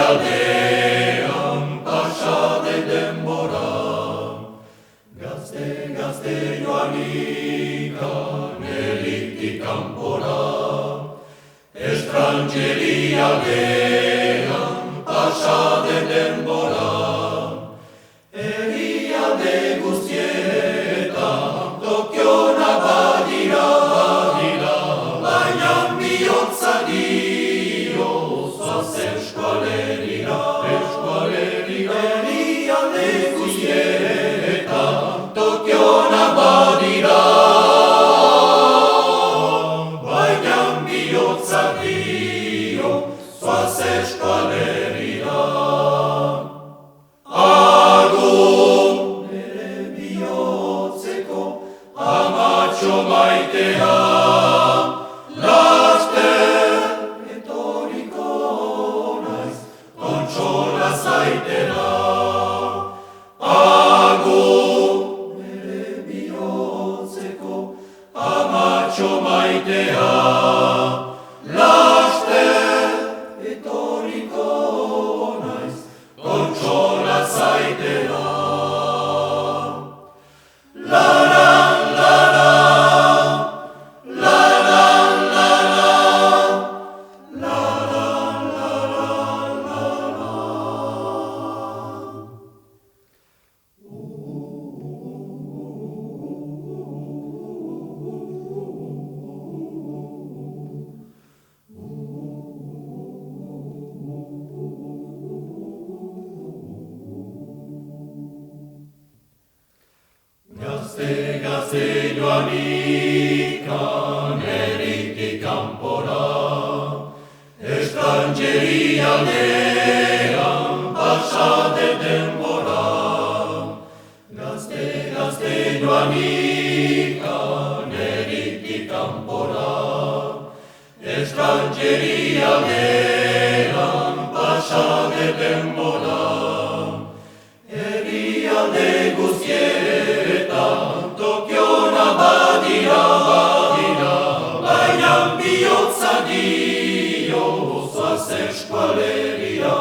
aldean pasa den denbora, gazte joanika nelitik kanpora, estrangeri aldean pasa den denbora, herrialde guztietan Tokiona badira, baina bihotza dio zoaz eskualerira, herrialde guztietan Tokiona badira, baina bihotza dio zoaz eskualerira. Amatxo maitea, laster etoriko naiz, kontsola zaitera. Agur nere bihotzeko, amatxo maitea, laster etoriko naiz, kontsola zaitera. Gazte joanika neritik kanpora, estrangeri aldean pasa den denbora. Gazte joanika neritik kanpora, estrangeri aldean pasa den denbora. Herrialde guztietan Tokiona badira, baina bihotza dio zoaz eskualerira.